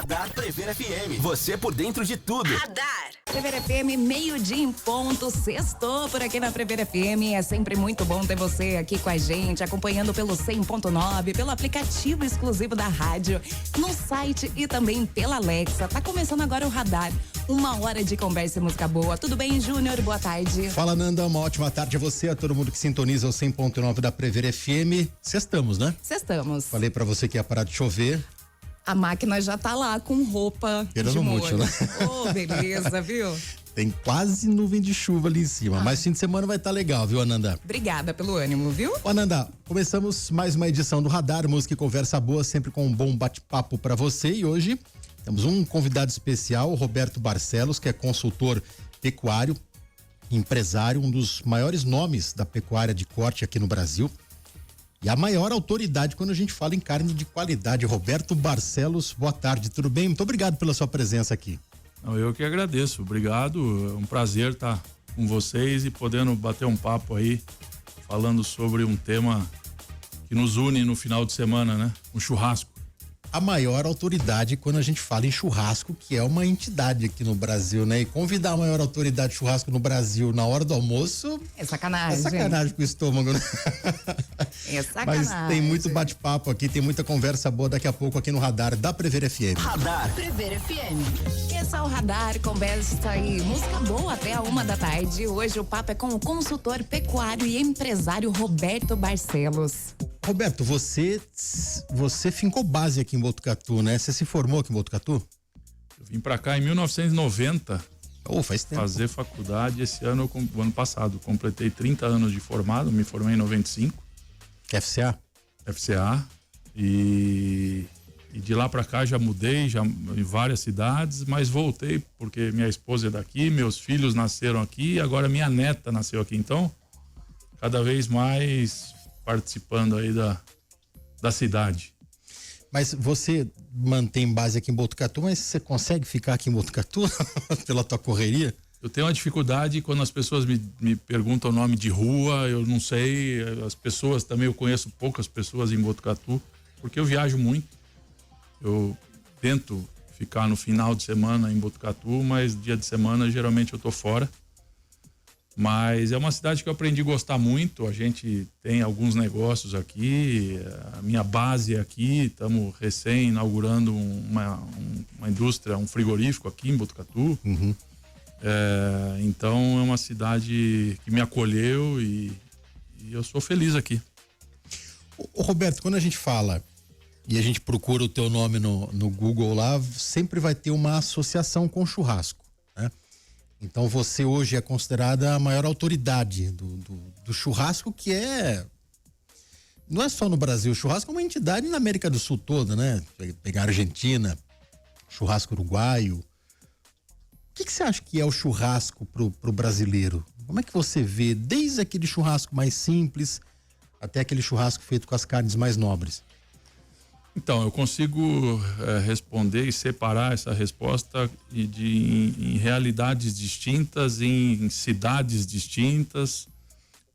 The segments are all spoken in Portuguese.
Radar Prever FM. Você por dentro de tudo. Radar. Prever FM, meio-dia em ponto. Sextou por aqui na Prever FM. É sempre muito bom ter você aqui com a gente, acompanhando pelo 100.9, pelo aplicativo exclusivo da rádio, no site e também pela Alexa. Tá começando agora o Radar. 1 hora de conversa e música boa. Tudo bem, Júnior? Boa tarde. Fala, Nanda. Uma ótima tarde a você, a todo mundo que sintoniza o 100.9 da Prever FM. Sextamos, né? Sextamos. Falei pra você que ia parar de chover. A máquina já tá lá com roupa de molho. Mútil, né? Oh, beleza, viu? Tem quase nuvem de chuva ali em cima, mas fim de semana vai estar legal, viu, Ananda? Obrigada pelo ânimo, viu? Ananda, começamos mais uma edição do Radar, música e conversa boa, sempre com um bom bate-papo pra você, e hoje temos um convidado especial, o Roberto Barcelos, que é consultor pecuário, empresário, um dos maiores nomes da pecuária de corte aqui no Brasil. E a maior autoridade quando a gente fala em carne de qualidade. Roberto Barcelos, boa tarde, tudo bem? Muito obrigado pela sua presença aqui. Eu que agradeço, obrigado, é um prazer estar com vocês e podendo bater um papo aí, falando sobre um tema que nos une no final de semana, né? Um churrasco. A maior autoridade quando a gente fala em churrasco, que é uma entidade aqui no Brasil, né? E convidar a maior autoridade de churrasco no Brasil na hora do almoço... É sacanagem. É sacanagem com o estômago, né? É sacanagem. Mas tem muito bate-papo aqui, tem muita conversa boa daqui a pouco aqui no Radar da Prever FM. Radar Prever FM. Esse é o Radar, conversa e música boa até a 1 da tarde. Hoje o papo é com o consultor pecuário e empresário Roberto Barcelos. Roberto, você fincou base aqui em Botucatu, né? Você se formou aqui em Botucatu? Eu vim pra cá em 1990. Faz tempo. Fazer faculdade esse ano, o ano passado. Completei 30 anos de formado, me formei em 95. FCA? FCA. E de lá pra cá já mudei, já em várias cidades, mas voltei porque minha esposa é daqui, meus filhos nasceram aqui e agora minha neta nasceu aqui. Então, cada vez mais participando aí da cidade. Mas você mantém base aqui em Botucatu, mas você consegue ficar aqui em Botucatu pela tua correria? Eu tenho uma dificuldade quando as pessoas me perguntam o nome de rua, eu não sei, as pessoas também, eu conheço poucas pessoas em Botucatu, porque eu viajo muito. Eu tento ficar no final de semana em Botucatu, mas dia de semana geralmente eu tô fora. Mas é uma cidade que eu aprendi a gostar muito, a gente tem alguns negócios aqui, a minha base é aqui, estamos recém inaugurando uma indústria, um frigorífico aqui em Botucatu. Uhum. Então é uma cidade que me acolheu e eu sou feliz aqui. Ô Roberto, quando a gente fala e a gente procura o teu nome no Google lá, sempre vai ter uma associação com churrasco, né? Então você hoje é considerada a maior autoridade do churrasco, que não é só no Brasil, o churrasco é uma entidade na América do Sul toda, né? Pegar a Argentina, churrasco uruguaio. O que você acha que é o churrasco pro brasileiro? Como é que você vê, desde aquele churrasco mais simples até aquele churrasco feito com as carnes mais nobres? Então, eu consigo responder e separar essa resposta em realidades distintas, em cidades distintas,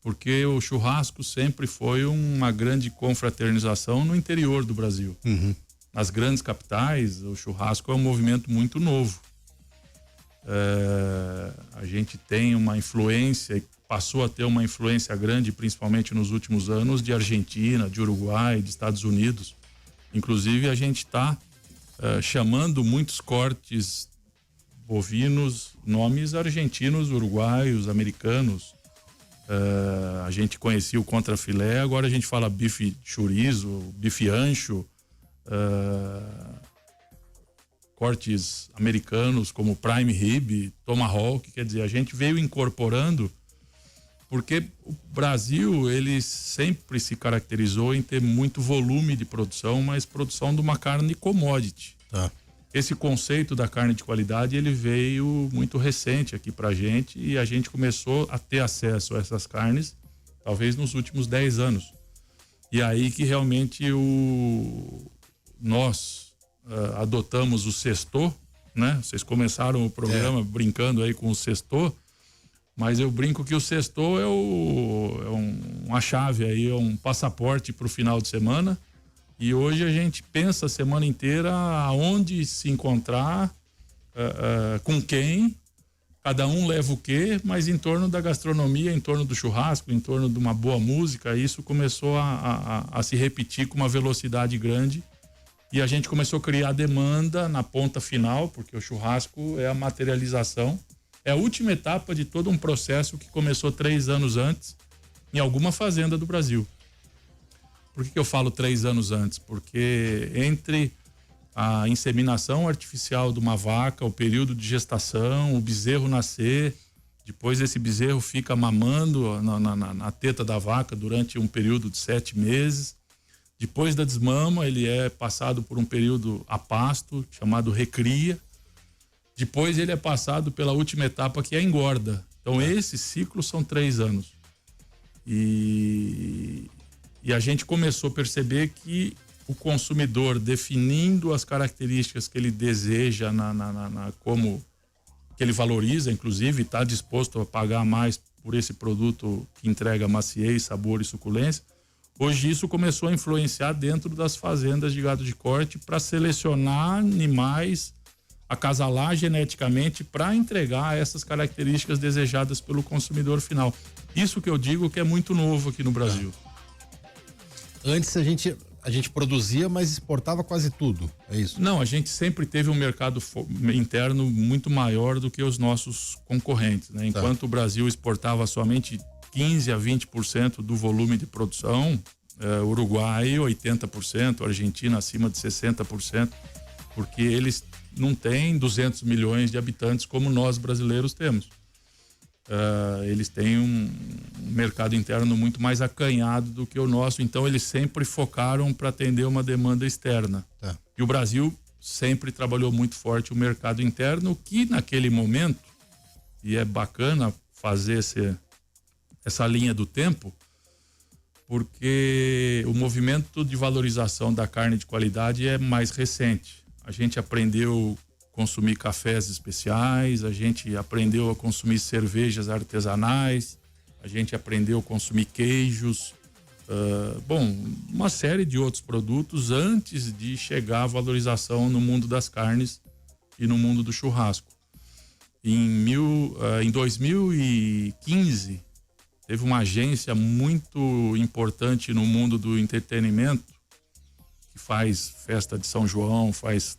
porque o churrasco sempre foi uma grande confraternização no interior do Brasil. Uhum. Nas grandes capitais, o churrasco é um movimento muito novo. A gente tem uma influência, passou a ter uma influência grande, principalmente nos últimos anos, de Argentina, de Uruguai, de Estados Unidos. Inclusive, a gente está chamando muitos cortes bovinos, nomes argentinos, uruguaios, americanos. A gente conhecia o contrafilé, agora a gente fala bife chorizo, bife ancho, cortes americanos como prime rib, tomahawk. Quer dizer, a gente veio incorporando, porque o Brasil, ele sempre se caracterizou em ter muito volume de produção, mas produção de uma carne commodity. Tá. Esse conceito da carne de qualidade, ele veio muito recente aqui pra gente e a gente começou a ter acesso a essas carnes, talvez nos últimos 10 anos. E aí que realmente nós adotamos o sextou, né? Vocês começaram o programa brincando aí com o sextou, mas eu brinco que o sextou é uma chave aí, é um passaporte para o final de semana, E hoje a gente pensa a semana inteira aonde se encontrar, com quem, cada um leva o quê, mas em torno da gastronomia, em torno do churrasco, em torno de uma boa música, isso começou a se repetir com uma velocidade grande e a gente começou a criar demanda na ponta final, porque o churrasco é a materialização, é a última etapa de todo um processo que começou 3 anos antes em alguma fazenda do Brasil. Por que eu falo 3 anos antes? Porque entre a inseminação artificial de uma vaca, o período de gestação, o bezerro nascer, depois esse bezerro fica mamando na teta da vaca durante um período de 7 meses. Depois da desmama, ele é passado por um período a pasto, chamado recria. Depois ele é passado pela última etapa, que é a engorda. Então esse ciclo são 3 anos. E a gente começou a perceber que o consumidor, definindo as características que ele deseja, como que ele valoriza, inclusive, está disposto a pagar mais por esse produto que entrega maciez, sabor e suculência. Hoje isso começou a influenciar dentro das fazendas de gado de corte para selecionar animais, acasalar geneticamente para entregar essas características desejadas pelo consumidor final. Isso que eu digo que é muito novo aqui no Brasil. Antes a gente produzia, mas exportava quase tudo, é isso? Não, a gente sempre teve um mercado interno muito maior do que os nossos concorrentes, né? Enquanto o Brasil exportava somente 15 a 20% do volume de produção, Uruguai 80%, Argentina acima de 60%, porque eles não têm 200 milhões de habitantes como nós brasileiros temos. Eles têm um mercado interno muito mais acanhado do que o nosso, então eles sempre focaram para atender uma demanda externa. Tá. E o Brasil sempre trabalhou muito forte o mercado interno, que naquele momento, e é bacana fazer essa linha do tempo, porque o movimento de valorização da carne de qualidade é mais recente. A gente aprendeu consumir cafés especiais, a gente aprendeu a consumir cervejas artesanais, a gente aprendeu a consumir queijos, uma série de outros produtos antes de chegar à valorização no mundo das carnes e no mundo do churrasco. Em 2015, teve uma agência muito importante no mundo do entretenimento, que faz festa de São João, faz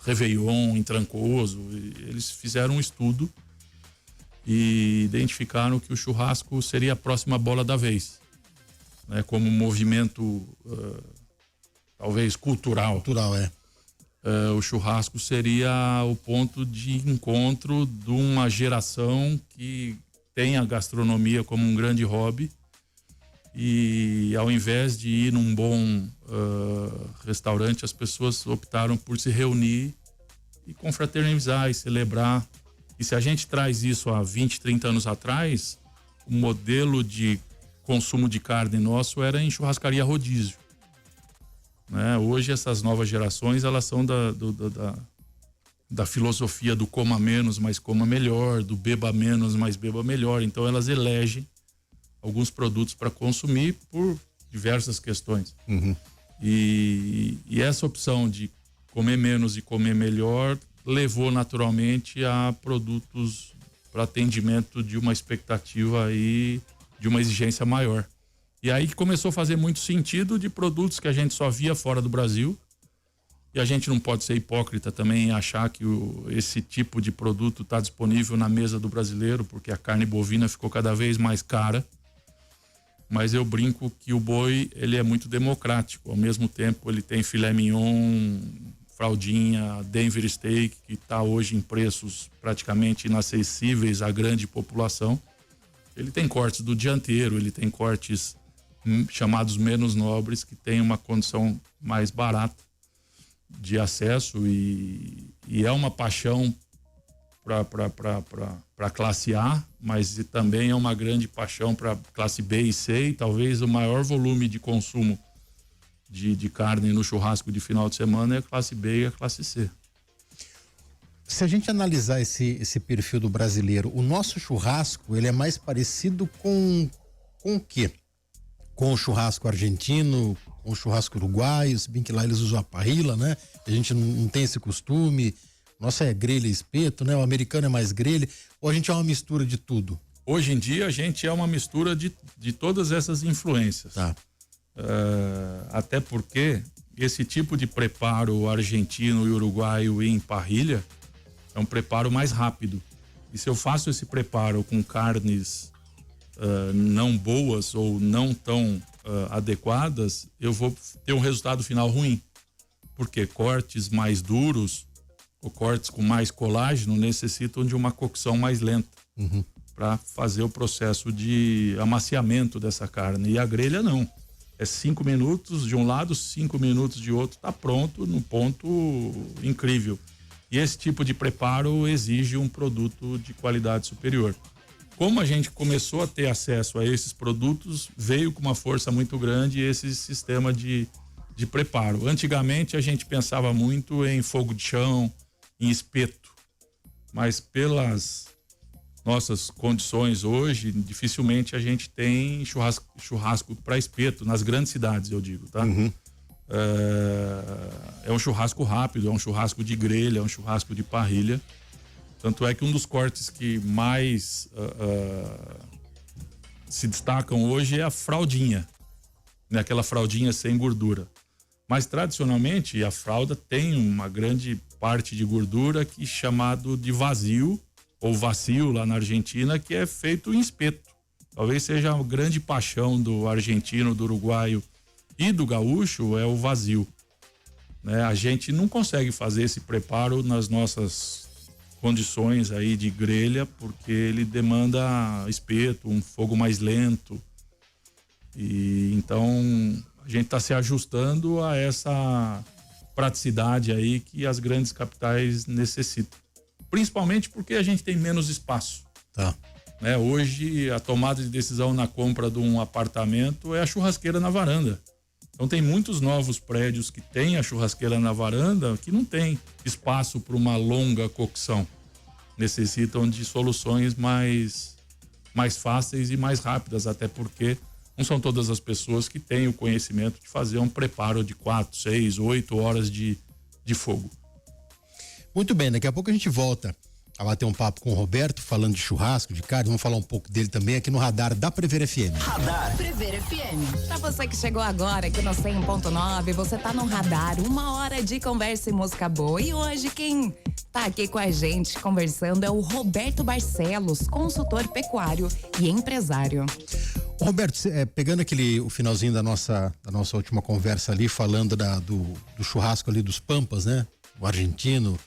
Réveillon em Trancoso. Eles fizeram um estudo e identificaram que o churrasco seria a próxima bola da vez, né? Como um movimento talvez cultural. O churrasco seria o ponto de encontro de uma geração que tem a gastronomia como um grande hobby. E ao invés de ir num bom restaurante, as pessoas optaram por se reunir e confraternizar e celebrar. E se a gente traz isso há 20, 30 anos atrás, o modelo de consumo de carne nosso era em churrascaria rodízio, né? Hoje essas novas gerações, elas são da filosofia do coma menos, mas coma melhor, do beba menos, mas beba melhor. Então elas elegem alguns produtos para consumir por diversas questões. Uhum. E essa opção de comer menos e comer melhor levou naturalmente a produtos para atendimento de uma expectativa aí, de uma exigência maior. E aí que começou a fazer muito sentido de produtos que a gente só via fora do Brasil. E a gente não pode ser hipócrita também em achar que esse tipo de produto está disponível na mesa do brasileiro, porque a carne bovina ficou cada vez mais cara. Mas eu brinco que o boi, ele é muito democrático. Ao mesmo tempo, ele tem filé mignon, fraldinha, Denver steak, que está hoje em preços praticamente inacessíveis à grande população. Ele tem cortes do dianteiro, ele tem cortes chamados menos nobres, que tem uma condição mais barata de acesso e é uma paixão para classe A, mas também é uma grande paixão para classe B e C, e talvez o maior volume de consumo de carne no churrasco de final de semana é a classe B e a classe C. Se a gente analisar esse perfil do brasileiro, o nosso churrasco, ele é mais parecido com o quê? com o churrasco argentino, com o churrasco uruguaio, se bem que lá eles usam a parrilla, né? A gente não tem esse costume. Nossa é grelha e espeto, né? O americano é mais grelha. Ou a gente é uma mistura de tudo? Hoje em dia a gente é uma mistura de todas essas influências. Tá. Até porque esse tipo de preparo argentino e uruguaio em parrilha é um preparo mais rápido. E se eu faço esse preparo com carnes não boas ou não tão adequadas, eu vou ter um resultado final ruim. Porque cortes mais duros ou cortes com mais colágeno necessitam de uma cocção mais lenta. Para fazer o processo de amaciamento dessa carne. E a grelha não. É 5 minutos de um lado, 5 minutos de outro, tá pronto no ponto incrível. E esse tipo de preparo exige um produto de qualidade superior. Como a gente começou a ter acesso a esses produtos, veio com uma força muito grande esse sistema de preparo. Antigamente a gente pensava muito em fogo de chão, em espeto, mas pelas nossas condições hoje, dificilmente a gente tem churrasco para espeto, nas grandes cidades, eu digo, tá? É um churrasco rápido, é um churrasco de grelha, é um churrasco de parrilha. Tanto é que um dos cortes que mais se destacam hoje é a fraldinha, né? Aquela fraldinha sem gordura. Mas tradicionalmente a fralda tem uma grande parte de gordura que é chamado de vazio, ou vacil lá na Argentina, que é feito em espeto. Talvez seja a grande paixão do argentino, do uruguaio e do gaúcho, é o vazio, né? A gente não consegue fazer esse preparo nas nossas condições aí de grelha, porque ele demanda espeto, um fogo mais lento. E então a gente está se ajustando a essa praticidade aí que as grandes capitais necessitam. Principalmente porque a gente tem menos espaço. Tá. Né? Hoje, a tomada de decisão na compra de um apartamento é a churrasqueira na varanda. Então, tem muitos novos prédios que têm a churrasqueira na varanda que não tem espaço para uma longa cocção. Necessitam de soluções mais fáceis e mais rápidas, até porque não são todas as pessoas que têm o conhecimento de fazer um preparo de 4, 6, 8 horas de fogo. Muito bem, daqui a pouco a gente volta a bater um papo com o Roberto, falando de churrasco, de carne. Vamos falar um pouco dele também aqui no Radar da Prever FM. Radar Prever FM. Pra você que chegou agora aqui no 100.9, você tá no Radar, 1 hora de conversa e música boa. E hoje quem tá aqui com a gente conversando é o Roberto Barcelos, consultor pecuário e empresário. Roberto, pegando o finalzinho da nossa última conversa ali, falando do churrasco ali dos Pampas, né? O argentino,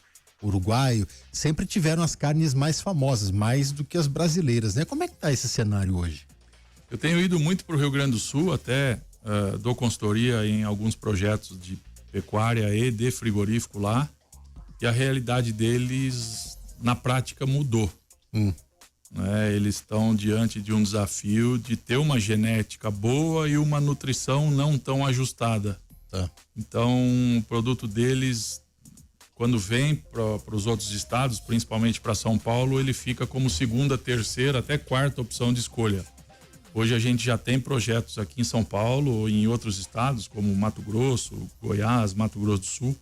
uruguaio, sempre tiveram as carnes mais famosas, mais do que as brasileiras, né? Como é que tá esse cenário hoje? Eu tenho ido muito para o Rio Grande do Sul, até dou consultoria em alguns projetos de pecuária e de frigorífico lá, e a realidade deles na prática mudou. Né? Eles estão diante de um desafio de ter uma genética boa e uma nutrição não tão ajustada. Tá. Então, o produto deles, quando vem para os outros estados, principalmente para São Paulo, ele fica como segunda, terceira, até quarta opção de escolha. Hoje a gente já tem projetos aqui em São Paulo ou em outros estados, como Mato Grosso, Goiás, Mato Grosso do Sul,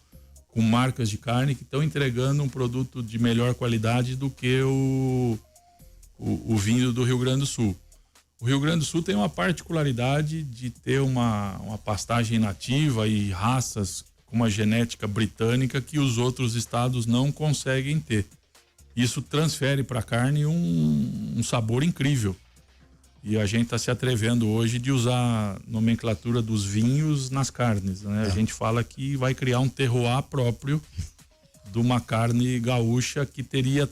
com marcas de carne que estão entregando um produto de melhor qualidade do que o vinho do Rio Grande do Sul. O Rio Grande do Sul tem uma particularidade de ter uma pastagem nativa e raças com uma genética britânica que os outros estados não conseguem ter. Isso transfere para a carne um sabor incrível. E a gente está se atrevendo hoje de usar a nomenclatura dos vinhos nas carnes, né? A gente fala que vai criar um terroir próprio de uma carne gaúcha que teria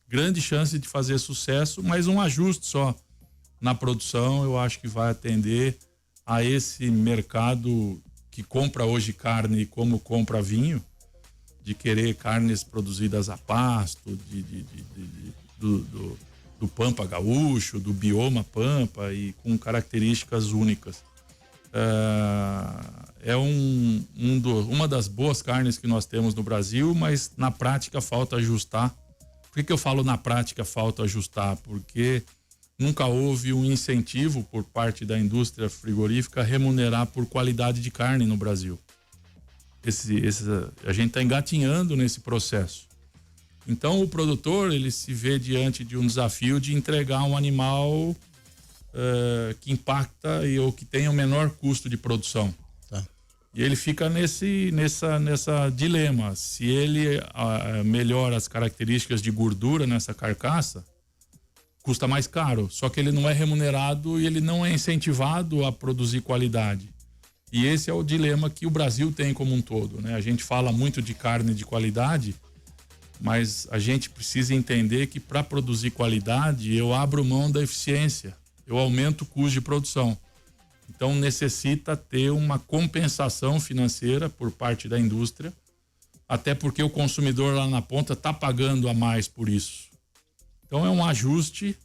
grande chance de fazer sucesso, mas um ajuste só na produção eu acho que vai atender a esse mercado que compra hoje carne como compra vinho, de querer carnes produzidas a pasto, do pampa gaúcho, do bioma pampa e com características únicas. É uma das boas carnes que nós temos no Brasil, mas na prática falta ajustar. Por que eu falo na prática falta ajustar? Porque nunca houve um incentivo por parte da indústria frigorífica a remunerar por qualidade de carne no Brasil. A gente está engatinhando nesse processo. Então o produtor, ele se vê diante de um desafio de entregar um animal que impacta ou que tenha o menor custo de produção. Tá. E ele fica nessa dilema. Se ele melhora as características de gordura nessa carcaça, custa mais caro. Só que ele não é remunerado e ele não é incentivado a produzir qualidade. E esse é o dilema que o Brasil tem como um todo, né? A gente fala muito de carne de qualidade, mas a gente precisa entender que para produzir qualidade eu abro mão da eficiência, eu aumento o custo de produção. Então necessita ter uma compensação financeira por parte da indústria, até porque o consumidor lá na ponta está pagando a mais por isso. Então é um ajuste,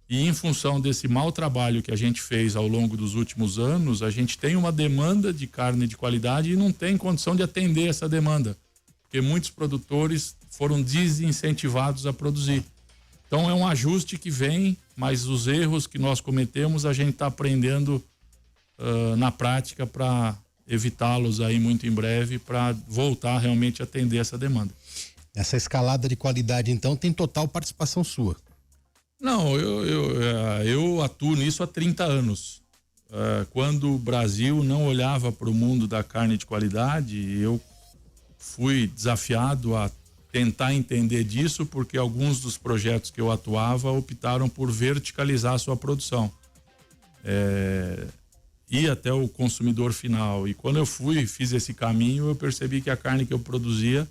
e em função desse mau trabalho que a gente fez ao longo dos últimos anos, a gente tem uma demanda de carne de qualidade e não tem condição de atender essa demanda, porque muitos produtores foram desincentivados a produzir. Então é um ajuste que vem, mas os erros que nós cometemos a gente está aprendendo na prática para evitá-los aí muito em breve, para voltar realmente a atender essa demanda. Essa escalada de qualidade, então, tem total participação sua? Não, eu atuo nisso há 30 anos. Quando o Brasil não olhava para o mundo da carne de qualidade, eu fui desafiado a tentar entender disso, porque alguns dos projetos que eu atuava optaram por verticalizar a sua produção. Ir até o consumidor final. E quando eu fiz esse caminho, eu percebi que a carne que eu produzia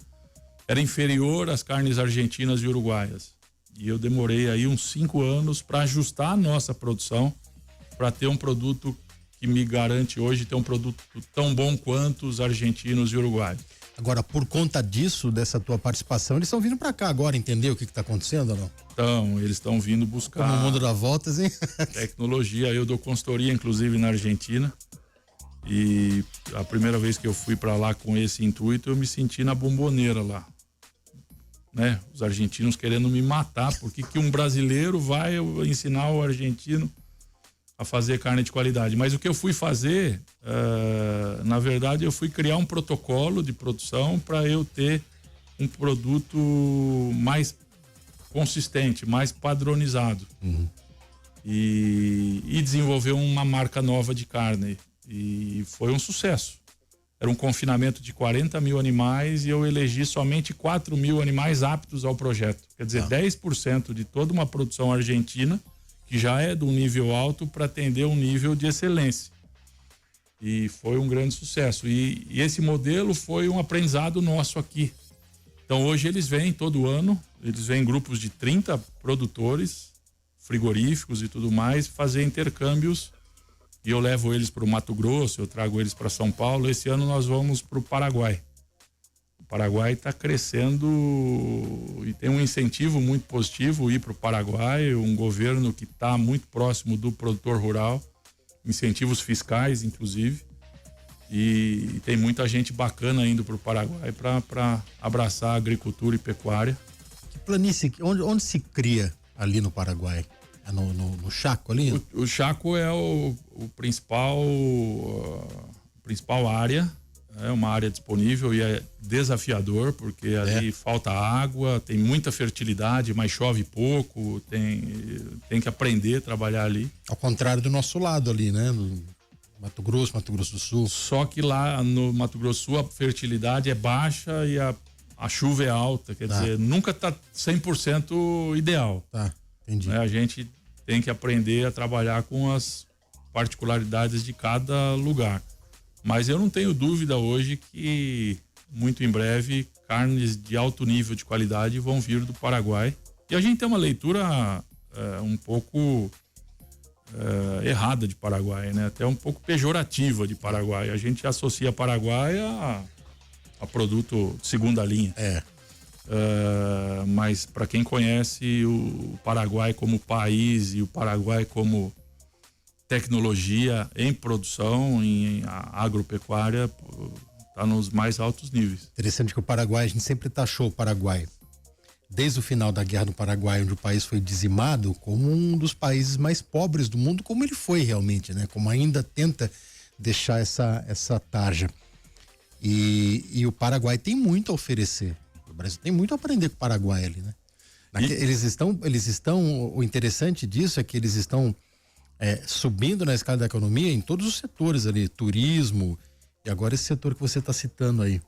era inferior às carnes argentinas e uruguaias. E eu demorei aí uns 5 anos para ajustar a nossa produção, para ter um produto que me garante hoje ter um produto tão bom quanto os argentinos e uruguaios. Agora, por conta disso, dessa tua participação, eles estão vindo para cá agora, entender o que está acontecendo ou não? Então, eles estão vindo buscar... Como o mundo dá voltas, hein? Tecnologia. Eu dou consultoria, inclusive, na Argentina. E a primeira vez que eu fui para lá com esse intuito, eu me senti na bomboneira lá. Né? Os argentinos querendo me matar, porque que um brasileiro vai ensinar o argentino a fazer carne de qualidade. Mas o que eu fui fazer, na verdade, eu fui criar um protocolo de produção para eu ter um produto mais consistente, mais padronizado. Uhum. E desenvolver uma marca nova de carne. E foi um sucesso. Era um confinamento de 40 mil animais e eu elegi somente 4 mil animais aptos ao projeto. Quer dizer, 10% de toda uma produção argentina, que já é de um nível alto, para atender um nível de excelência. E foi um grande sucesso. E esse modelo foi um aprendizado nosso aqui. Então hoje eles vêm todo ano, eles vêm em grupos de 30 produtores, frigoríficos e tudo mais, fazer intercâmbios. E eu levo eles para o Mato Grosso, eu trago eles para São Paulo. Esse ano nós vamos para o Paraguai. O Paraguai está crescendo e tem um incentivo muito positivo ir para o Paraguai, um governo que está muito próximo do produtor rural, incentivos fiscais, inclusive. E tem muita gente bacana indo para o Paraguai para abraçar a agricultura e pecuária. Que planície, onde se cria ali no Paraguai? É no Chaco ali? O Chaco é o principal área, é uma área disponível e é desafiador, porque ali falta água, tem muita fertilidade, mas chove pouco, tem que aprender a trabalhar ali. Ao contrário do nosso lado ali, né? No Mato Grosso do Sul. Só que lá no Mato Grosso do Sul a fertilidade é baixa e a chuva é alta, quer dizer, nunca tá 100% ideal. Tá, entendi. A gente tem que aprender a trabalhar com as particularidades de cada lugar. Mas eu não tenho dúvida hoje que muito em breve carnes de alto nível de qualidade vão vir do Paraguai. E a gente tem uma leitura um pouco errada de Paraguai, né? Até um pouco pejorativa de Paraguai. A gente associa Paraguai a produto de segunda linha. Mas para quem conhece o Paraguai como país e o Paraguai como tecnologia em produção, em agropecuária, está nos mais altos níveis. Interessante que o Paraguai, a gente sempre taxou o Paraguai desde o final da Guerra do Paraguai, onde o país foi dizimado, como um dos países mais pobres do mundo, como ele foi realmente, né? Como ainda tenta deixar essa tarja. E o Paraguai tem muito a oferecer. O Brasil tem muito a aprender com o Paraguai ali, né? Eles estão, o interessante disso é que eles estão subindo na escala da economia em todos os setores ali, turismo, e agora esse setor que você está citando aí.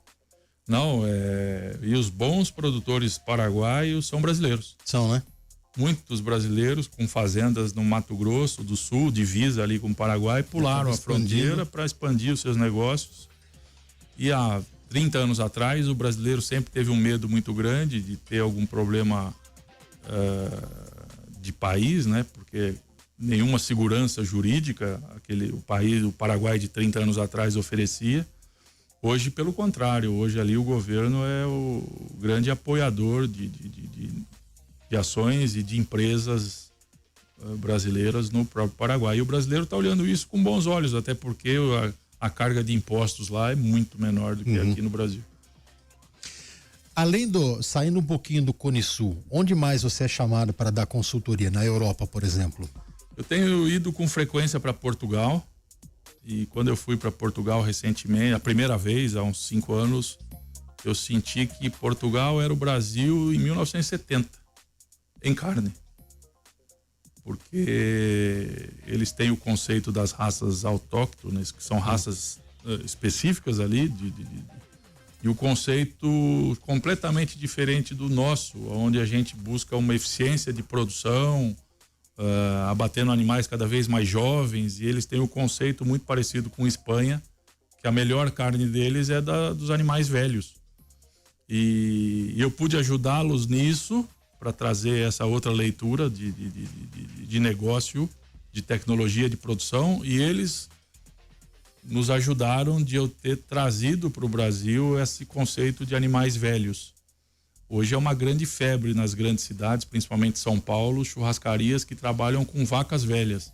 Não, e os bons produtores paraguaios são brasileiros. São, né? Muitos brasileiros com fazendas no Mato Grosso do Sul, divisa ali com o Paraguai, pularam a fronteira para expandir os seus negócios. E há 30 anos atrás, o brasileiro sempre teve um medo muito grande de ter algum problema de país, né? Porque nenhuma segurança jurídica o Paraguai de 30 anos atrás oferecia. Hoje, pelo contrário, hoje ali o governo é o grande apoiador de ações e de empresas brasileiras no próprio Paraguai. E o brasileiro está olhando isso com bons olhos, até porque a carga de impostos lá é muito menor do que aqui no Brasil. Saindo um pouquinho do Cone Sul, onde mais você é chamado para dar consultoria? Na Europa, por exemplo? Eu tenho ido com frequência para Portugal. E quando eu fui para Portugal recentemente, a primeira vez, há uns 5 anos, eu senti que Portugal era o Brasil em 1970, em carne. Porque eles têm o conceito das raças autóctones, que são raças específicas ali, e o conceito completamente diferente do nosso, onde a gente busca uma eficiência de produção, abatendo animais cada vez mais jovens, e eles têm um conceito muito parecido com Espanha, que a melhor carne deles é dos animais velhos. E eu pude ajudá-los nisso para trazer essa outra leitura de negócio, de tecnologia de produção, e eles nos ajudaram de eu ter trazido para o Brasil esse conceito de animais velhos. Hoje é uma grande febre nas grandes cidades, principalmente São Paulo, churrascarias que trabalham com vacas velhas.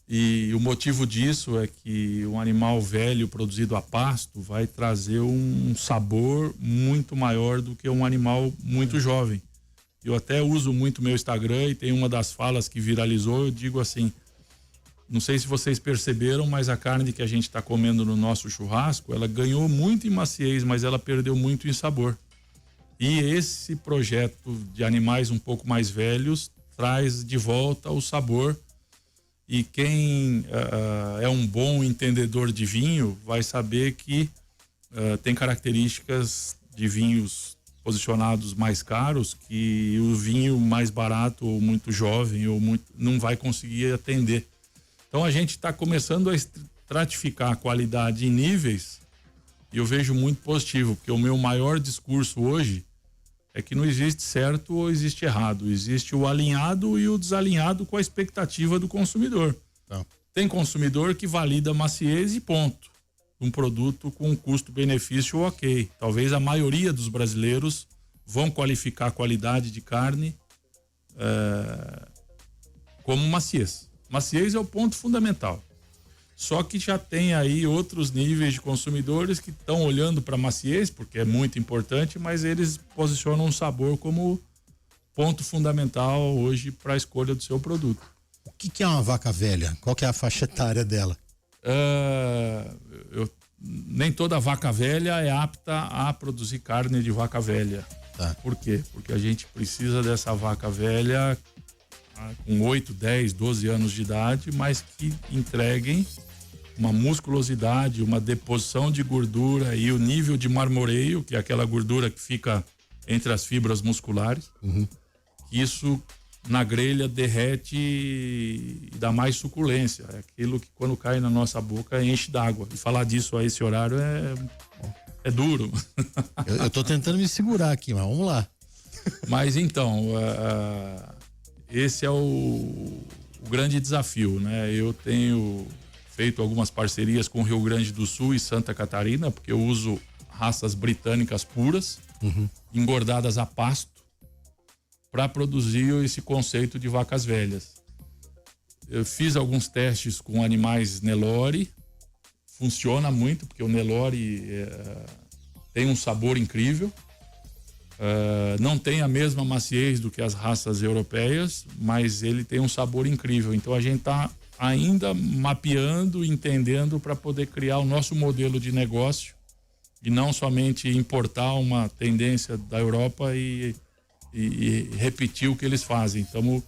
E o motivo disso é que um animal velho produzido a pasto vai trazer um sabor muito maior do que um animal muito jovem. Eu até uso muito meu Instagram e tem uma das falas que viralizou, eu digo assim, não sei se vocês perceberam, mas a carne que a gente está comendo no nosso churrasco, ela ganhou muito em maciez, mas ela perdeu muito em sabor. E esse projeto de animais um pouco mais velhos traz de volta o sabor. E quem é um bom entendedor de vinho vai saber que tem características de vinhos posicionados mais caros que o vinho mais barato ou muito jovem ou não vai conseguir atender. Então a gente está começando a estratificar a qualidade em níveis. E eu vejo muito positivo, porque o meu maior discurso hoje é que não existe certo ou existe errado. Existe o alinhado e o desalinhado com a expectativa do consumidor. Tá. Tem consumidor que valida a maciez e ponto. Um produto com custo-benefício ok. Talvez a maioria dos brasileiros vão qualificar a qualidade de carne como maciez. Maciez é o ponto fundamental. Só que já tem aí outros níveis de consumidores que estão olhando para a maciez, porque é muito importante, mas eles posicionam o sabor como ponto fundamental hoje para a escolha do seu produto. O que é uma vaca velha? Qual que é a faixa etária dela? Nem toda vaca velha é apta a produzir carne de vaca velha. Tá. Por quê? Porque a gente precisa dessa vaca velha com 8, 10, 12 anos de idade, mas que entreguem uma musculosidade, uma deposição de gordura e o nível de marmoreio, que é aquela gordura que fica entre as fibras musculares. Isso na grelha derrete e dá mais suculência. É aquilo que quando cai na nossa boca enche d'água. E falar disso a esse horário é duro. Eu tô tentando me segurar aqui, mas vamos lá. Mas então, esse é o grande desafio, né? Eu tenho feito algumas parcerias com o Rio Grande do Sul e Santa Catarina, porque eu uso raças britânicas puras, engordadas a pasto, para produzir esse conceito de vacas velhas. Eu fiz alguns testes com animais Nelore, funciona muito, porque o Nelore tem um sabor incrível. Não tem a mesma maciez do que as raças europeias, mas ele tem um sabor incrível. Então a gente está ainda mapeando, entendendo para poder criar o nosso modelo de negócio e não somente importar uma tendência da Europa e repetir o que eles fazem. Estamos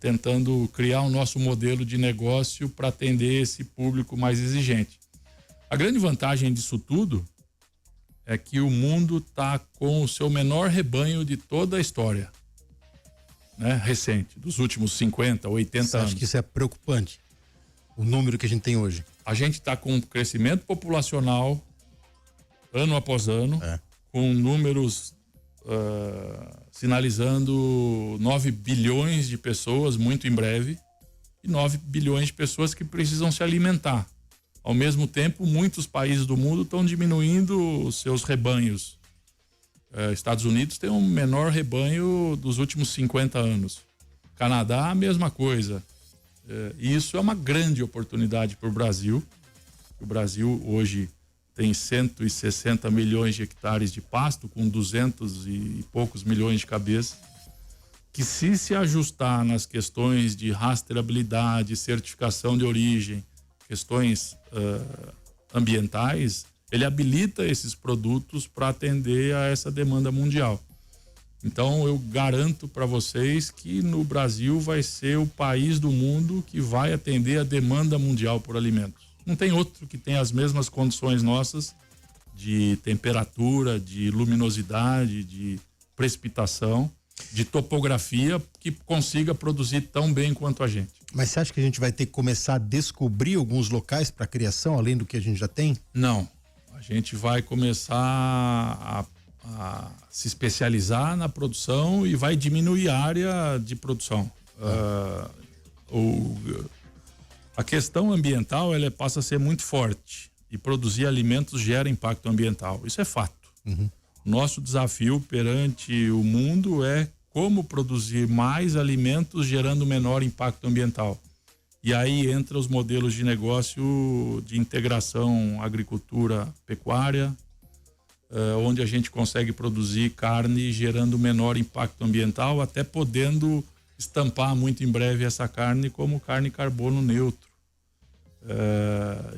tentando criar o nosso modelo de negócio para atender esse público mais exigente. A grande vantagem disso tudo é que o mundo está com o seu menor rebanho de toda a história, né? Recente, dos últimos 50, 80 Você anos. acha que isso é preocupante? O número que a gente tem hoje? A gente está com um crescimento populacional ano após ano, com números sinalizando 9 bilhões de pessoas muito em breve e 9 bilhões de pessoas que precisam se alimentar. Ao mesmo tempo, muitos países do mundo estão diminuindo os seus rebanhos. Estados Unidos tem um menor rebanho dos últimos 50 anos. Canadá, a mesma coisa. E isso é uma grande oportunidade para o Brasil. O Brasil hoje tem 160 milhões de hectares de pasto, com 200 e poucos milhões de cabeças, que se ajustar nas questões de rastreabilidade, certificação de origem, questões ambientais, ele habilita esses produtos para atender a essa demanda mundial. Então eu garanto para vocês que no Brasil vai ser o país do mundo que vai atender a demanda mundial por alimentos. Não tem outro que tenha as mesmas condições nossas de temperatura, de luminosidade, de precipitação, de topografia, que consiga produzir tão bem quanto a gente. Mas você acha que a gente vai ter que começar a descobrir alguns locais para criação, além do que a gente já tem? Não. A gente vai começar a se especializar na produção e vai diminuir a área de produção. A questão ambiental, ela passa a ser muito forte, e produzir alimentos gera impacto ambiental. Isso é fato. Nosso desafio perante o mundo é como produzir mais alimentos gerando menor impacto ambiental. E aí entra os modelos de negócio de integração agricultura-pecuária, onde a gente consegue produzir carne gerando menor impacto ambiental, até podendo estampar muito em breve essa carne como carne carbono neutro.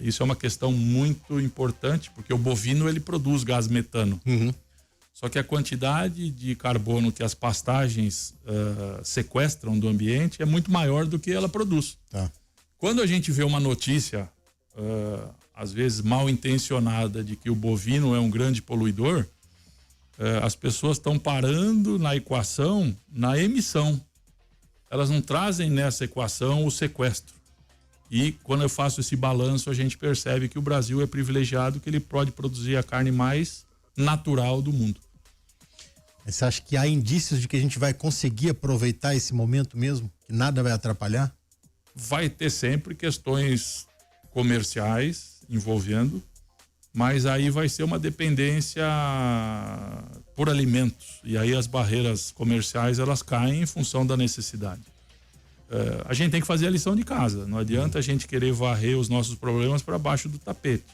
Isso é uma questão muito importante, porque o bovino ele produz gás metano. Só que a quantidade de carbono que as pastagens sequestram do ambiente é muito maior do que ela produz. Quando a gente vê uma notícia, às vezes mal intencionada, de que o bovino é um grande poluidor, as pessoas estão parando na equação, na emissão. Elas não trazem nessa equação o sequestro. E quando eu faço esse balanço, a gente percebe que o Brasil é privilegiado, que ele pode produzir a carne mais natural do mundo. Você acha que há indícios de que a gente vai conseguir aproveitar esse momento mesmo? Que nada vai atrapalhar? Vai ter sempre questões comerciais envolvendo, mas aí vai ser uma dependência por alimentos. E aí as barreiras comerciais, elas caem em função da necessidade. A gente tem que fazer a lição de casa. Não adianta a gente querer varrer os nossos problemas para baixo do tapete.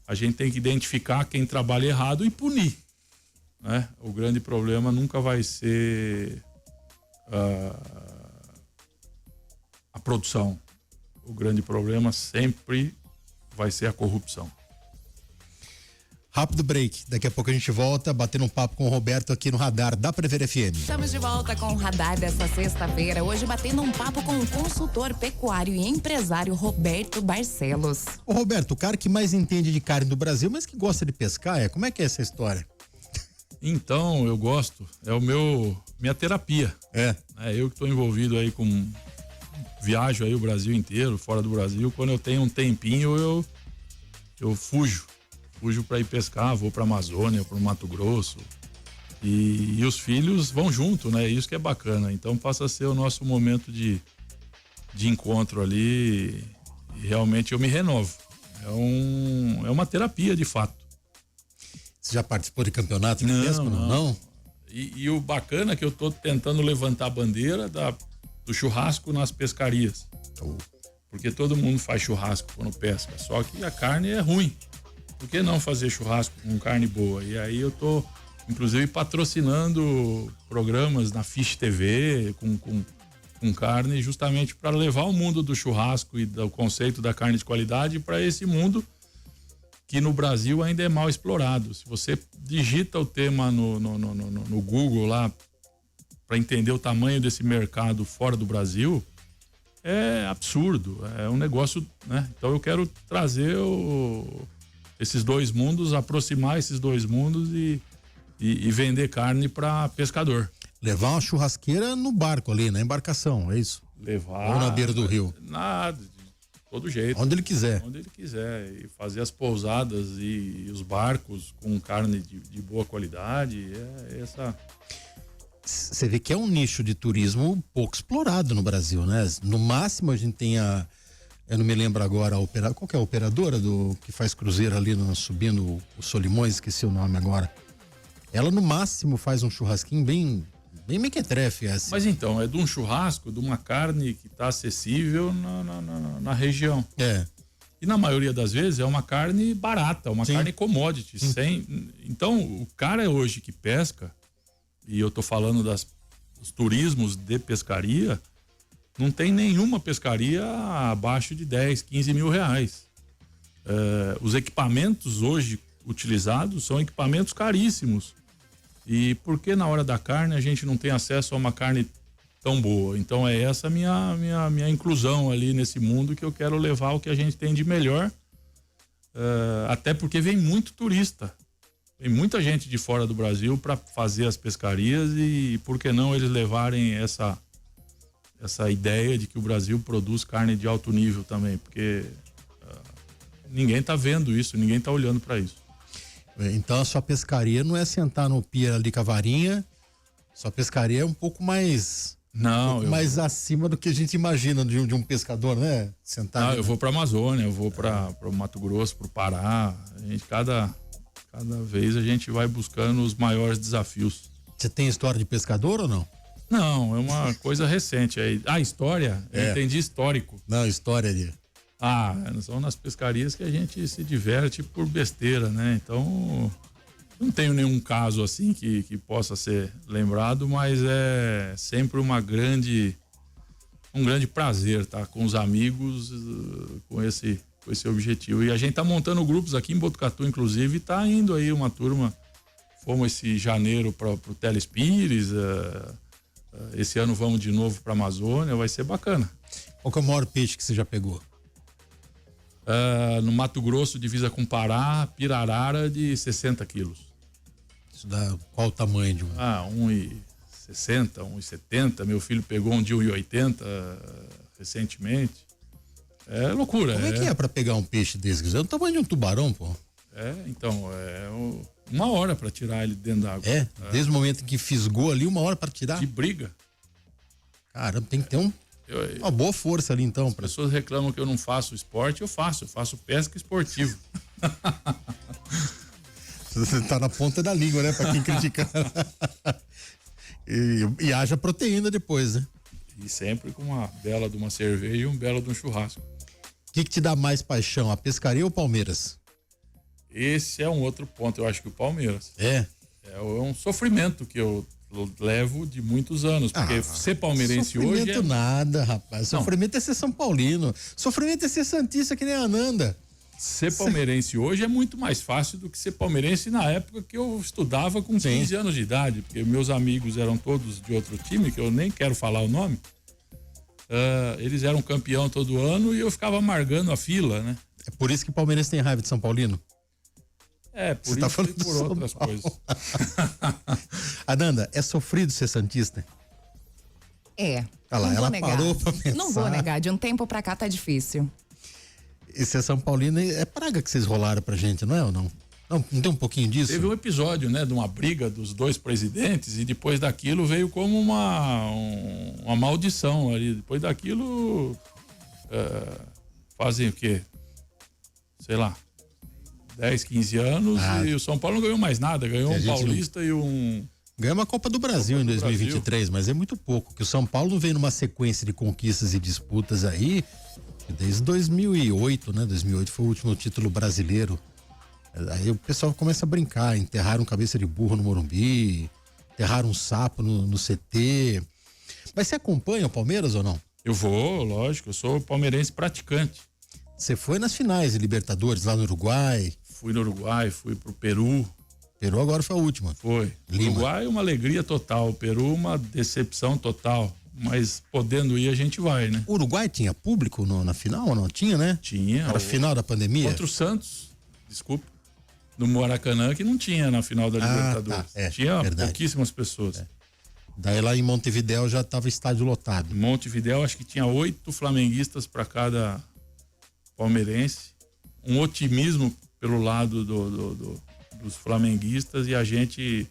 A gente tem que identificar quem trabalha errado e punir, né? O grande problema nunca vai ser a produção. O grande problema sempre vai ser a corrupção. Rápido break. Daqui a pouco a gente volta batendo um papo com o Roberto aqui no Radar da Prever FM. Estamos de volta com o Radar dessa sexta-feira. Hoje batendo um papo com o consultor pecuário e empresário Roberto Barcelos. Ô Roberto, o cara que mais entende de carne do Brasil, mas que gosta de pescar, como é que é essa história? Então, eu gosto. É minha terapia. É eu que estou envolvido aí com... Viajo aí o Brasil inteiro, fora do Brasil. Quando eu tenho um tempinho, eu fujo para ir pescar, vou para Amazônia, para o Mato Grosso, e os filhos vão junto, né? Isso que é bacana. Então passa a ser o nosso momento de encontro ali, e realmente eu me renovo. É uma terapia de fato. Você já participou de campeonato de pesca? Não. E o bacana é que eu tô tentando levantar a bandeira do churrasco nas pescarias. Porque todo mundo faz churrasco quando pesca, só que a carne é ruim. Por que não fazer churrasco com carne boa? E aí eu tô inclusive patrocinando programas na Fish TV com carne, justamente para levar o mundo do churrasco e do conceito da carne de qualidade para esse mundo que no Brasil ainda é mal explorado. Se você digita o tema no Google lá para entender o tamanho desse mercado fora do Brasil, é absurdo, é um negócio, né? Então eu quero trazer esses dois mundos, aproximar esses dois mundos e vender carne para pescador. Levar uma churrasqueira no barco ali, na embarcação, é isso? Levar. Ou na beira do rio? Nada, de todo jeito. Onde ele quiser. Onde ele quiser. E fazer as pousadas e os barcos com carne de boa qualidade. Essa. Você vê que é um nicho de turismo pouco explorado no Brasil, né? No máximo a gente tem eu não me lembro agora, qual que é a operadora que faz cruzeiro ali subindo o Solimões, esqueci o nome agora. Ela no máximo faz um churrasquinho bem mequetrefe assim. Mas então, é de um churrasco, de uma carne que está acessível na região. É. E na maioria das vezes é uma carne barata, uma Sim. carne commodity. Então, o cara hoje que pesca, e eu tô falando dos turismos de pescaria, não tem nenhuma pescaria abaixo de 10, 15 mil reais. Os equipamentos hoje utilizados são equipamentos caríssimos. E por que na hora da carne a gente não tem acesso a uma carne tão boa? Então é essa a minha inclusão ali nesse mundo, que eu quero levar o que a gente tem de melhor, até porque vem muito turista. Tem muita gente de fora do Brasil para fazer as pescarias e por que não eles levarem essa ideia de que o Brasil produz carne de alto nível também, porque ninguém tá vendo isso, ninguém tá olhando para isso. Então a sua pescaria não é sentar no pier ali com a varinha, sua pescaria é um pouco mais... mais acima do que a gente imagina de um pescador, né? Sentar. Eu vou para Amazônia, eu vou para o Mato Grosso, para o Pará. A gente cada vez a gente vai buscando os maiores desafios. Você tem história de pescador ou não? Não, é uma coisa recente aí. História? Eu entendi histórico. Não, história de... são nas pescarias que a gente se diverte por besteira, né? Então, não tenho nenhum caso assim que possa ser lembrado, mas é sempre um grande prazer estar com os amigos com esse objetivo. E a gente tá montando grupos aqui em Botucatu, inclusive, e tá indo aí uma turma. Fomos esse janeiro pro Telespires, esse ano vamos de novo pra Amazônia, vai ser bacana. Qual que é o maior peixe que você já pegou? No Mato Grosso, divisa com Pará, pirarara de 60 quilos. Isso dá qual o tamanho de um? 1,60, 1,70. Meu filho pegou um de 1,80 recentemente. É loucura. Como é que é pra pegar um peixe desse? É o tamanho de um tubarão, pô. Então, uma hora pra tirar ele dentro d'água. Desde o momento em que fisgou ali, uma hora pra tirar? De briga. Caramba, tem que ter uma boa força ali então. As pessoas reclamam que eu não faço esporte, eu faço pesca esportiva. Você tá na ponta da língua, né? Pra quem criticar. E haja proteína depois, né? E sempre com uma bela de uma cerveja e um belo de um churrasco. O que te dá mais paixão, a pescaria ou o Palmeiras? Esse é um outro ponto, eu acho que o Palmeiras. É um sofrimento que eu levo de muitos anos, porque ser palmeirense hoje sofrimento nada, rapaz. Sofrimento é ser São Paulino. Sofrimento é ser santista que nem a Ananda. Ser palmeirense hoje é muito mais fácil do que ser palmeirense na época que eu estudava com 15 anos de idade, porque meus amigos eram todos de outro time, que eu nem quero falar o nome. Eles eram campeão todo ano e eu ficava amargando a fila, né? É por isso que o palmeirense tem raiva de São Paulino? Por isso e por outras coisas. Ananda, é sofrido ser santista? Olha lá, ela parou pra pensar. Não vou negar, de um tempo pra cá tá difícil. E ser São Paulino é praga que vocês rolaram pra gente, não é ou não? Não tem um pouquinho disso? Teve um episódio, né, de uma briga dos dois presidentes e depois daquilo veio como uma maldição ali. Depois daquilo fazem o quê? Sei lá, 10, 15 anos e o São Paulo não ganhou mais nada, ganhou um Paulista e um... Ganhou uma Copa do Brasil em 2023, mas é muito pouco, que o São Paulo vem numa sequência de conquistas e disputas aí desde 2008, né? 2008 foi o último título brasileiro Aí o pessoal começa a brincar, enterraram cabeça de burro no Morumbi, enterraram um sapo no CT. Mas você acompanha o Palmeiras ou não? Eu vou, lógico, eu sou palmeirense praticante. Você foi nas finais de Libertadores lá no Uruguai? Fui no Uruguai, fui pro Peru. Peru agora foi a última. Foi. Lima. Uruguai uma alegria total, Peru uma decepção total. Mas podendo ir, a gente vai, né? O Uruguai tinha público na final ou não? Tinha, né? Tinha. Era final da pandemia? Contra o Santos, desculpa. No Maracanã, que não tinha na final da Libertadores. Tá, tinha verdade. pouquíssimas pessoas. É. Daí lá em Montevidéu já estava estádio lotado. Em Montevidéu, acho que tinha 8 flamenguistas para cada palmeirense. Um otimismo pelo lado dos flamenguistas e a gente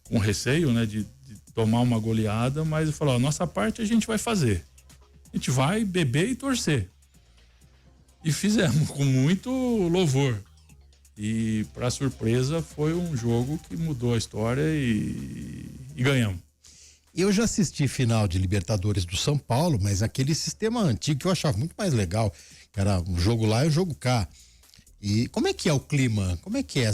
com receio, né, de tomar uma goleada, mas falou, a nossa parte a gente vai fazer. A gente vai beber e torcer. E fizemos com muito louvor. E para surpresa foi um jogo que mudou a história e ganhamos. Eu já assisti final de Libertadores do São Paulo, mas aquele sistema antigo que eu achava muito mais legal, que era um jogo lá e um jogo cá. E como é que é o clima? Como é que é?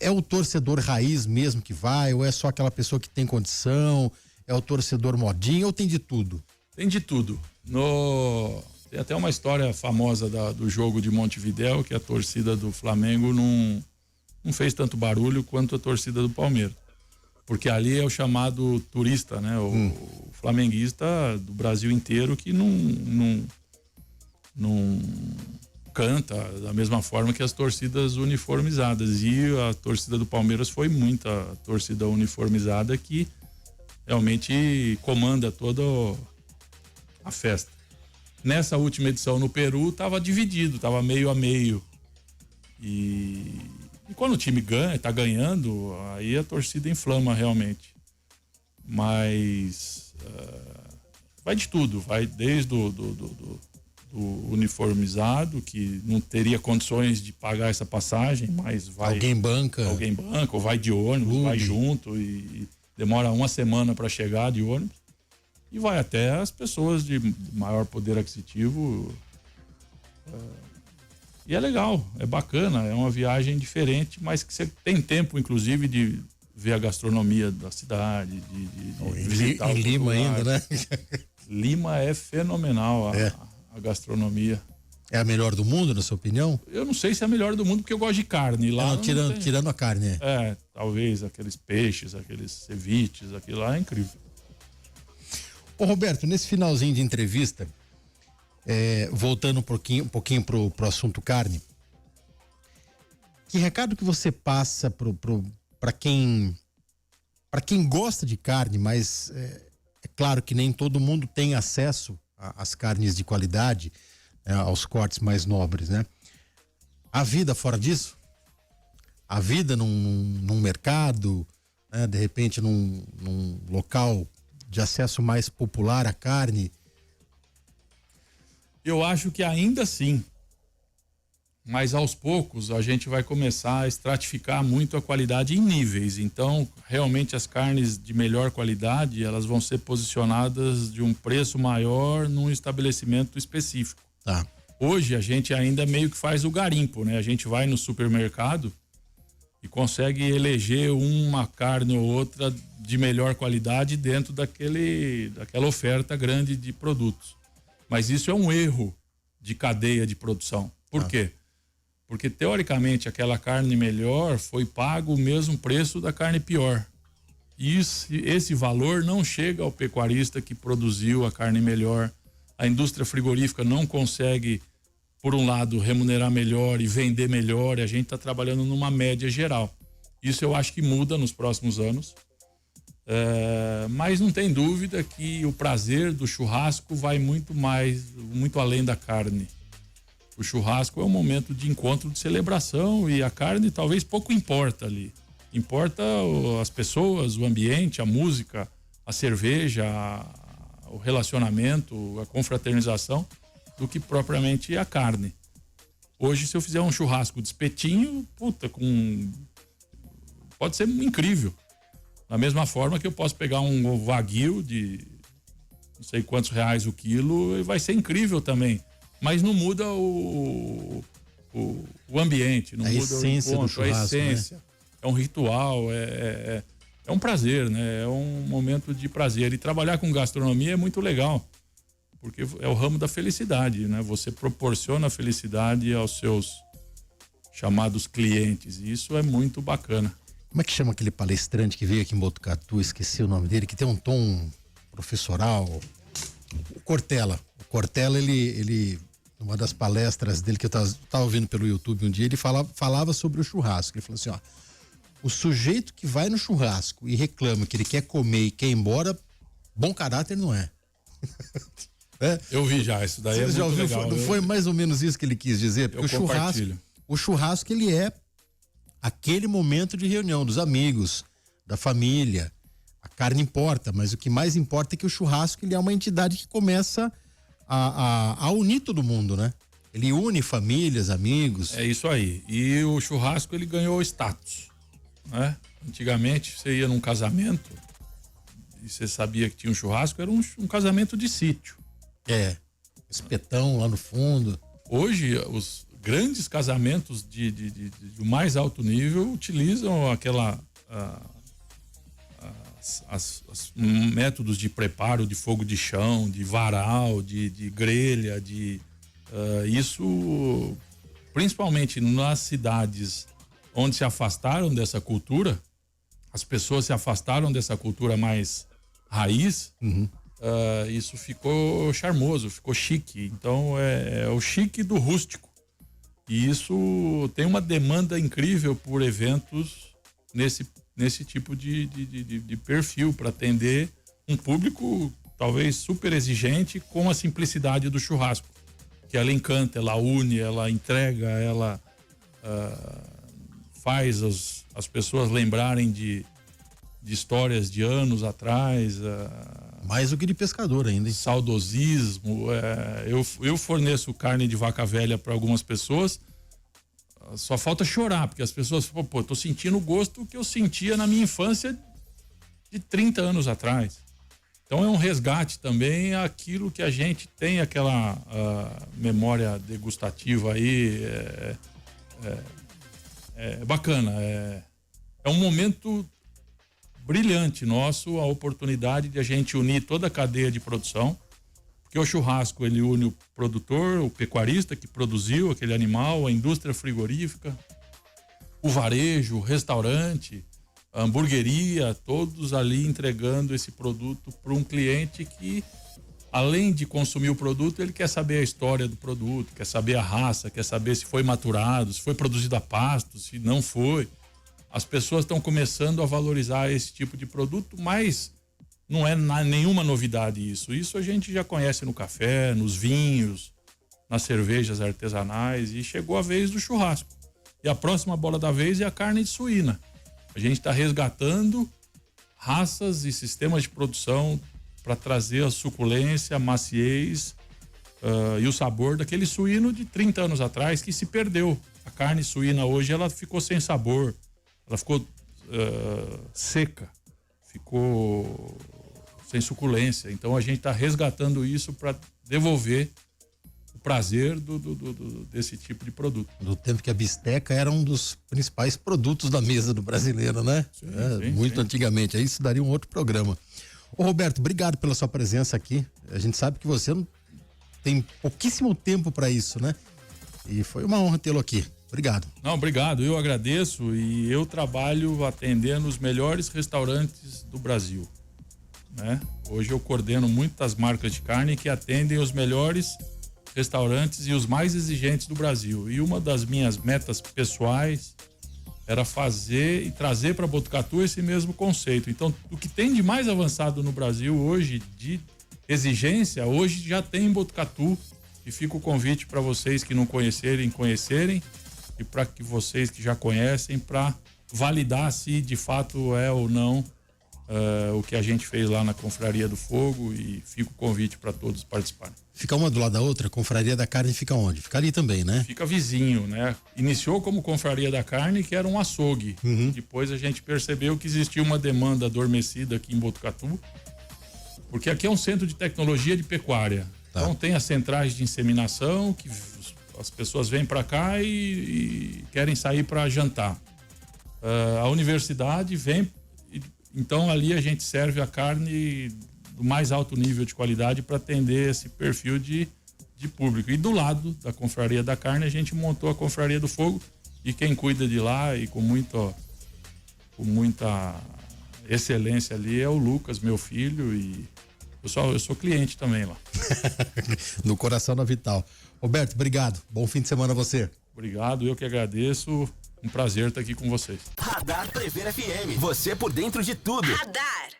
É o torcedor raiz mesmo que vai? Ou é só aquela pessoa que tem condição? É o torcedor modinho ou tem de tudo? Tem de tudo. Tem até uma história famosa do jogo de Montevidéu, que a torcida do Flamengo não fez tanto barulho quanto a torcida do Palmeiras. Porque ali é o chamado turista, né? O flamenguista do Brasil inteiro que não canta da mesma forma que as torcidas uniformizadas. E a torcida do Palmeiras foi muita torcida uniformizada que realmente comanda toda a festa. Nessa última edição no Peru estava dividido, estava meio a meio. E quando o time tá ganhando, aí a torcida inflama realmente. Mas vai de tudo, vai desde do uniformizado, que não teria condições de pagar essa passagem, mas vai. Alguém banca, ou vai de ônibus, vai junto e demora uma semana para chegar de ônibus. E vai até as pessoas de maior poder aquisitivo. E é legal, é bacana, é uma viagem diferente, mas que você tem tempo, inclusive, de ver a gastronomia da cidade, de visitar em Lima ainda, né? Lima é fenomenal a gastronomia. É a melhor do mundo, na sua opinião? Eu não sei se é a melhor do mundo, porque eu gosto de carne. Lá tirando a carne, talvez aqueles peixes, aqueles ceviches, aquilo lá é incrível. Ô Roberto, nesse finalzinho de entrevista, voltando um pouquinho pro assunto carne, que recado que você passa para quem gosta de carne, mas é claro que nem todo mundo tem acesso às carnes de qualidade, aos cortes mais nobres, né? A vida fora disso? A vida num mercado, né? De repente num local de acesso mais popular à carne? Eu acho que ainda sim, mas aos poucos a gente vai começar a estratificar muito a qualidade em níveis. Então, realmente as carnes de melhor qualidade, elas vão ser posicionadas de um preço maior num estabelecimento específico. Tá. Hoje a gente ainda meio que faz o garimpo, né? A gente vai no supermercado e consegue eleger uma carne ou outra de melhor qualidade dentro daquela oferta grande de produtos. Mas isso é um erro de cadeia de produção. Por quê? Porque, teoricamente, aquela carne melhor foi pago o mesmo preço da carne pior. E esse valor não chega ao pecuarista que produziu a carne melhor. A indústria frigorífica não consegue, por um lado, remunerar melhor e vender melhor. E a gente está trabalhando numa média geral. Isso eu acho que muda nos próximos anos. Mas não tem dúvida que o prazer do churrasco vai muito além da carne. O churrasco é um momento de encontro, de celebração, e a carne talvez pouco importa ali. Importa as pessoas, o ambiente, a música, a cerveja, o relacionamento, a confraternização, do que propriamente a carne. Hoje, se eu fizer um churrasco de espetinho, pode ser incrível. Da mesma forma que eu posso pegar um wagyu de não sei quantos reais o quilo e vai ser incrível também. Mas não muda o o ambiente, não a muda essência o encontro, do churrasco, a essência. Né? É um ritual, é um prazer, né? É um momento de prazer. E trabalhar com gastronomia é muito legal, porque é o ramo da felicidade, né? Você proporciona felicidade aos seus chamados clientes, e isso é muito bacana. Como é que chama aquele palestrante que veio aqui em Botucatu, esqueci o nome dele, que tem um tom professoral? O Cortella. O Cortella, ele numa das palestras dele que eu tava ouvindo pelo YouTube um dia, ele falava sobre o churrasco. Ele falou assim, ó, o sujeito que vai no churrasco e reclama que ele quer comer e quer ir embora, bom caráter não é. Eu vi já, isso daí. Você já muito ouviu? legal. Não foi mais ou menos isso que ele quis dizer? Porque o churrasco ele é aquele momento de reunião dos amigos, da família. A carne importa, mas o que mais importa é que o churrasco ele é uma entidade que começa a unir todo mundo, né? Ele une famílias, amigos. É isso aí. E o churrasco ele ganhou status, né? Antigamente você ia num casamento e você sabia que tinha um churrasco, era um casamento de sítio. Espetão lá no fundo. Hoje os grandes casamentos de mais alto nível utilizam aquela as métodos de preparo de fogo de chão, de varal, de grelha, isso principalmente nas cidades onde se afastaram dessa cultura, as pessoas se afastaram dessa cultura mais raiz. Isso ficou charmoso, ficou chique. Então é o chique do rústico. E isso tem uma demanda incrível por eventos nesse tipo de perfil, para atender um público talvez super exigente com a simplicidade do churrasco, que ela encanta, ela une, ela entrega, ela faz as pessoas lembrarem de histórias de anos atrás. Mais do que de pescador ainda, hein? Saudosismo. Eu forneço carne de vaca velha para algumas pessoas. Só falta chorar, porque as pessoas falam, pô, tô sentindo o gosto que eu sentia na minha infância de 30 anos atrás. Então é um resgate também aquilo que a gente tem, aquela memória degustativa aí. É bacana. É um momento brilhante nosso, a oportunidade de a gente unir toda a cadeia de produção, porque o churrasco ele une o produtor, o pecuarista que produziu aquele animal, a indústria frigorífica, o varejo, o restaurante, a hamburgueria, todos ali entregando esse produto para um cliente que, além de consumir o produto, ele quer saber a história do produto, quer saber a raça, quer saber se foi maturado, se foi produzido a pasto, se não foi. As pessoas estão começando a valorizar esse tipo de produto, mas não é nenhuma novidade isso. Isso a gente já conhece no café, nos vinhos, nas cervejas artesanais, e chegou a vez do churrasco. E a próxima bola da vez é a carne de suína. A gente está resgatando raças e sistemas de produção para trazer a suculência, a maciez e o sabor daquele suíno de 30 anos atrás que se perdeu. A carne suína hoje ela ficou sem sabor, ela ficou seca, ficou sem suculência. Então a gente está resgatando isso para devolver o prazer desse tipo de produto. Do tempo que a bisteca era um dos principais produtos da mesa do brasileiro, né? Sim, muito antigamente. Aí isso daria um outro programa. Ô Roberto, obrigado pela sua presença aqui. A gente sabe que você não tem pouquíssimo tempo para isso, né? E foi uma honra tê-lo aqui. Obrigado. Não, obrigado. Eu agradeço, e eu trabalho atendendo os melhores restaurantes do Brasil, né? Hoje eu coordeno muitas marcas de carne que atendem os melhores restaurantes e os mais exigentes do Brasil. E uma das minhas metas pessoais era fazer e trazer para Botucatu esse mesmo conceito. Então, o que tem de mais avançado no Brasil hoje de exigência, hoje já tem em Botucatu. E fica o convite para vocês que não conhecerem, e para que vocês que já conhecem, para validar se de fato é ou não o que a gente fez lá na Confraria do Fogo, e fica o convite para todos participarem. Fica uma do lado da outra? A Confraria da Carne fica onde? Fica ali também, né? Fica vizinho, né? Iniciou como Confraria da Carne, que era um açougue. Depois a gente percebeu que existia uma demanda adormecida aqui em Botucatu, porque aqui é um centro de tecnologia de pecuária. Tá. Então tem as centrais de inseminação, que As pessoas vêm para cá e querem sair para jantar. A universidade vem, então ali a gente serve a carne do mais alto nível de qualidade para atender esse perfil de público. E do lado da Confraria da Carne, a gente montou a Confraria do Fogo, e quem cuida de lá e com muita excelência ali é o Lucas, meu filho, e eu sou cliente também lá. No coração da Vital. Roberto, obrigado. Bom fim de semana a você. Obrigado, eu que agradeço. Um prazer estar aqui com vocês. Radar Prevent FM. Você por dentro de tudo. Radar.